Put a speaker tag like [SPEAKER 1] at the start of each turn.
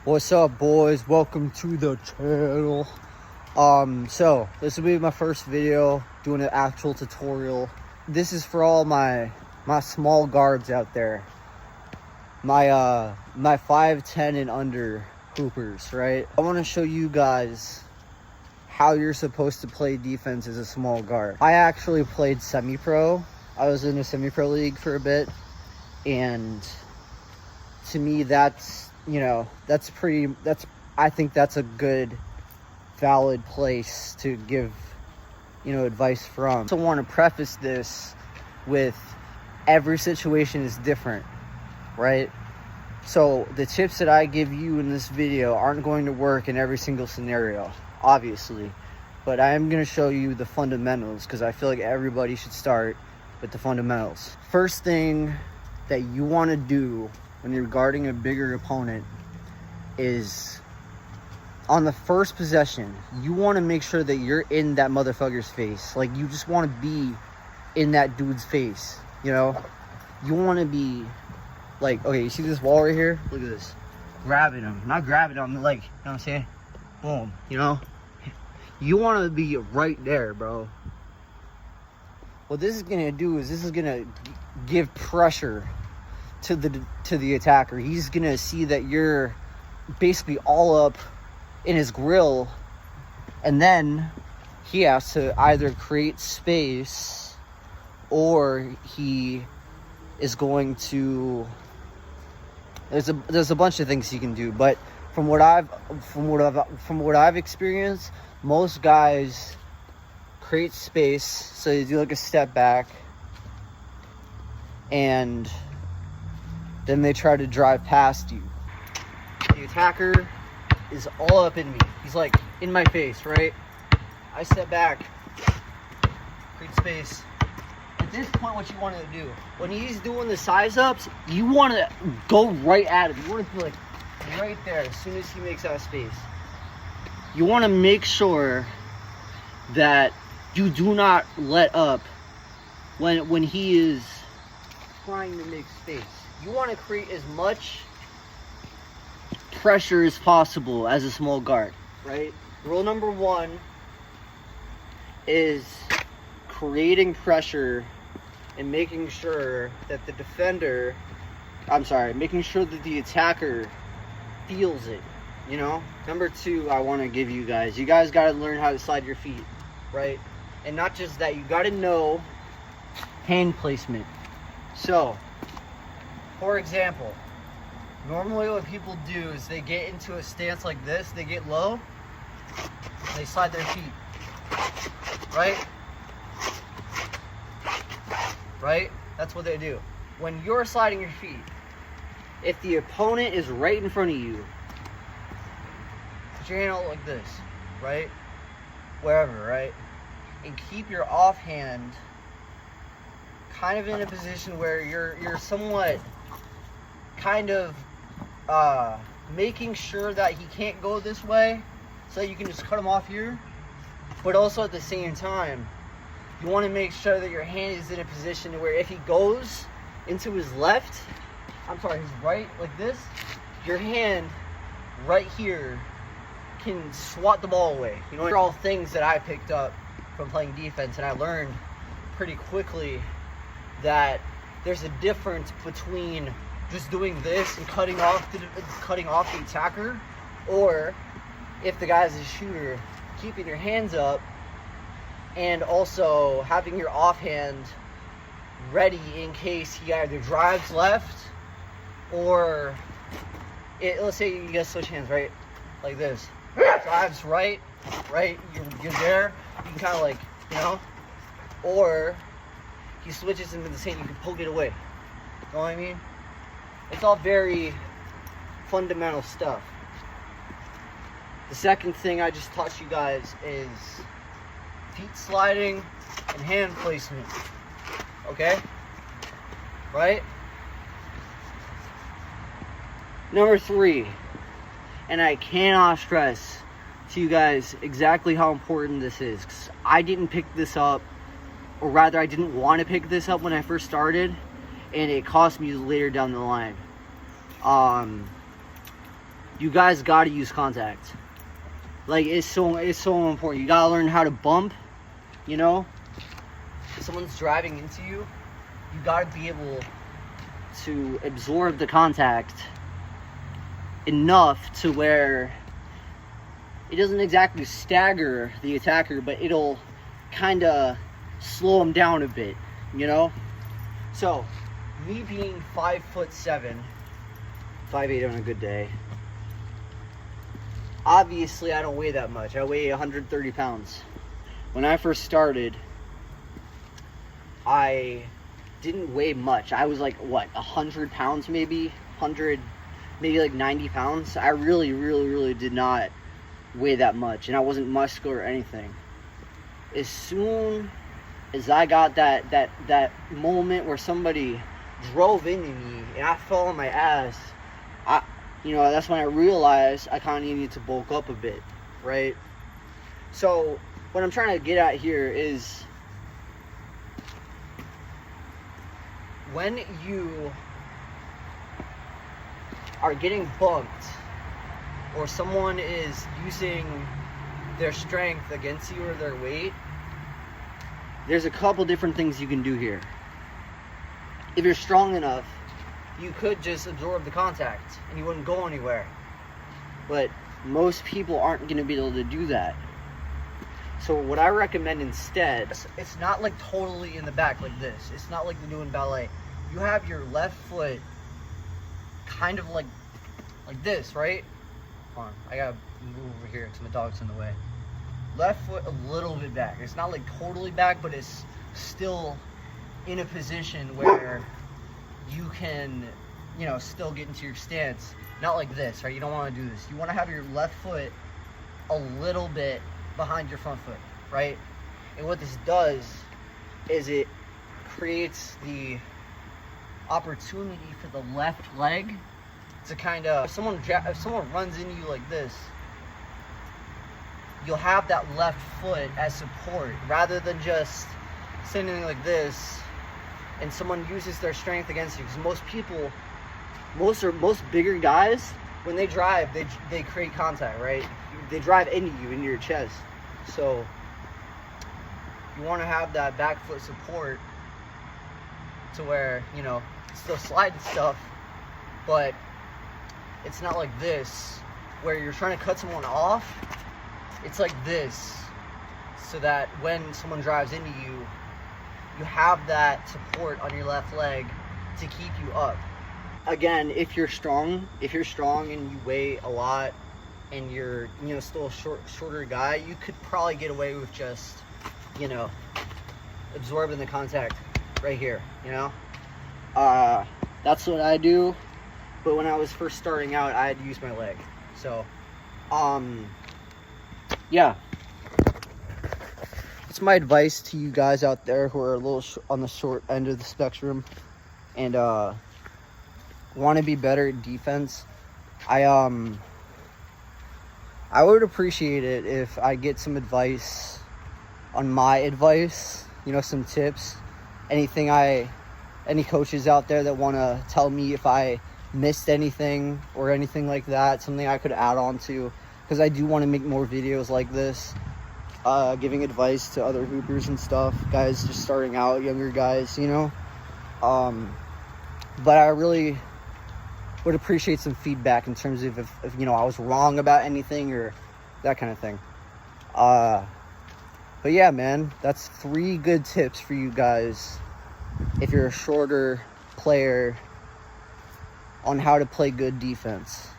[SPEAKER 1] What's up, boys? Welcome to the channel. So this will be my first video doing an actual tutorial. This is for all my small guards out there, my 5'10" and under hoopers, right? I want to show you guys how you're supposed to play defense as a small guard. I actually played semi-pro. I was in a semi-pro league for a bit, and to me, I think that's a good, valid place to give, advice from. I also want to preface this with every situation is different, right? So the tips that I give you in this video aren't going to work in every single scenario, obviously, but I am going to show you the fundamentals because I feel like everybody should start with the fundamentals. First thing that you want to do when you're guarding a bigger opponent is on the first possession, you want to make sure that you're in that motherfucker's face. Like, you just want to be in that dude's face, you want to be like, okay, you see this wall right here? Look at this. Grabbing him. Not grabbing him, like, you know what I'm saying? Boom, You want to be right there, bro. What this is going to do is this is going to give pressure to the attacker. He's going to see that you're basically all up in his grill, and then he has to either create space or he is going to, there's a bunch of things he can do, but from what I've experienced, most guys create space, so you do like a step back, and then they try to drive past you. The attacker is all up in me. He's like in my face, right? I step back, create space. At this point, what you want to do, when he's doing the size ups, you want to go right at him. You want to be like right there as soon as he makes that space. You want to make sure that you do not let up when he is trying to make space. You want to create as much pressure as possible as a small guard, right? Rule number one is creating pressure and making sure that making sure that the attacker feels it, Number two, I want to give you guys got to learn how to slide your feet, right? And not just that, you got to know hand placement. So, for example, normally what people do is they get into a stance like this, they get low, they slide their feet, right? Right? That's what they do. When you're sliding your feet, if the opponent is right in front of you, put your hand out like this, right? Wherever, right? And keep your offhand kind of in a position where you're somewhat kind of making sure that he can't go this way, so you can just cut him off here. But also at the same time, you want to make sure that your hand is in a position where if he goes into his his right, like this, your hand right here can swat the ball away. These are all things that I picked up from playing defense, and I learned pretty quickly that there's a difference between just doing this and cutting off the attacker, or if the guy's a shooter, keeping your hands up and also having your offhand ready in case he either drives left or let's say you guys switch hands, right? Like this. Drives right, you're there, you can kind of like, or he switches into the same, you can poke it away. You know what I mean? It's all very fundamental stuff. The second thing I just taught you guys is feet sliding and hand placement. Okay? Right? Number three, and I cannot stress to you guys exactly how important this is, because I didn't pick this up, or rather I didn't want to pick this up when I first started, and it cost me later down the line. you guys got to use contact. Like, it's so important. You got to learn how to bump, you know? If someone's driving into you, you got to be able to absorb the contact enough to where it doesn't exactly stagger the attacker, but it'll kind of slow them down a bit, you know? So, me being 5'7", 5'8" on a good day, obviously I don't weigh that much. I weigh 130 pounds. When I first started, I didn't weigh much. I was like, what, 100 pounds maybe? 100, maybe like 90 pounds. I really did not weigh that much, and I wasn't muscular or anything. As soon as I got that moment where somebody drove into me and I fell on my ass, that's when I realized I kind of needed to bulk up a bit, right? So what I'm trying to get at here is, when you are getting bumped or someone is using their strength against you or their weight, there's a couple different things you can do here. If you're strong enough, you could just absorb the contact and you wouldn't go anywhere. But most people aren't going to be able to do that. So what I recommend instead, it's not like totally in the back like this. It's not like they're doing ballet. You have your left foot kind of like this, right? Hold on, I gotta move over here because my dog's in the way. Left foot a little bit back. It's not like totally back, but it's still in a position where you can, still get into your stance. Not like this, right? You don't want to do this. You want to have your left foot a little bit behind your front foot, right? And what this does is it creates the opportunity for the left leg to kind of, if someone runs into you like this, you'll have that left foot as support rather than just sitting like this and someone uses their strength against you. Because most bigger guys, when they drive, they create contact, right? They drive into you, into your chest. So you want to have that back foot support to where, still slide and stuff, but it's not like this where you're trying to cut someone off. It's like this, so that when someone drives into you, you have that support on your left leg to keep you up. Again, if you're strong and you weigh a lot and you're, still a shorter guy, you could probably get away with just, absorbing the contact right here, That's what I do. But when I was first starting out, I had to use my leg. So, yeah. It's my advice to you guys out there who are a little on the short end of the spectrum and want to be better at defense. I would appreciate it if I get some advice on my advice, some tips, any coaches out there that want to tell me if I missed anything or anything like that, something I could add on to, because I do want to make more videos like this, giving advice to other hoopers and stuff, guys just starting out, younger guys, but I really would appreciate some feedback in terms of if I was wrong about anything or that kind of thing. But yeah, man, that's 3 good tips for you guys if you're a shorter player on how to play good defense.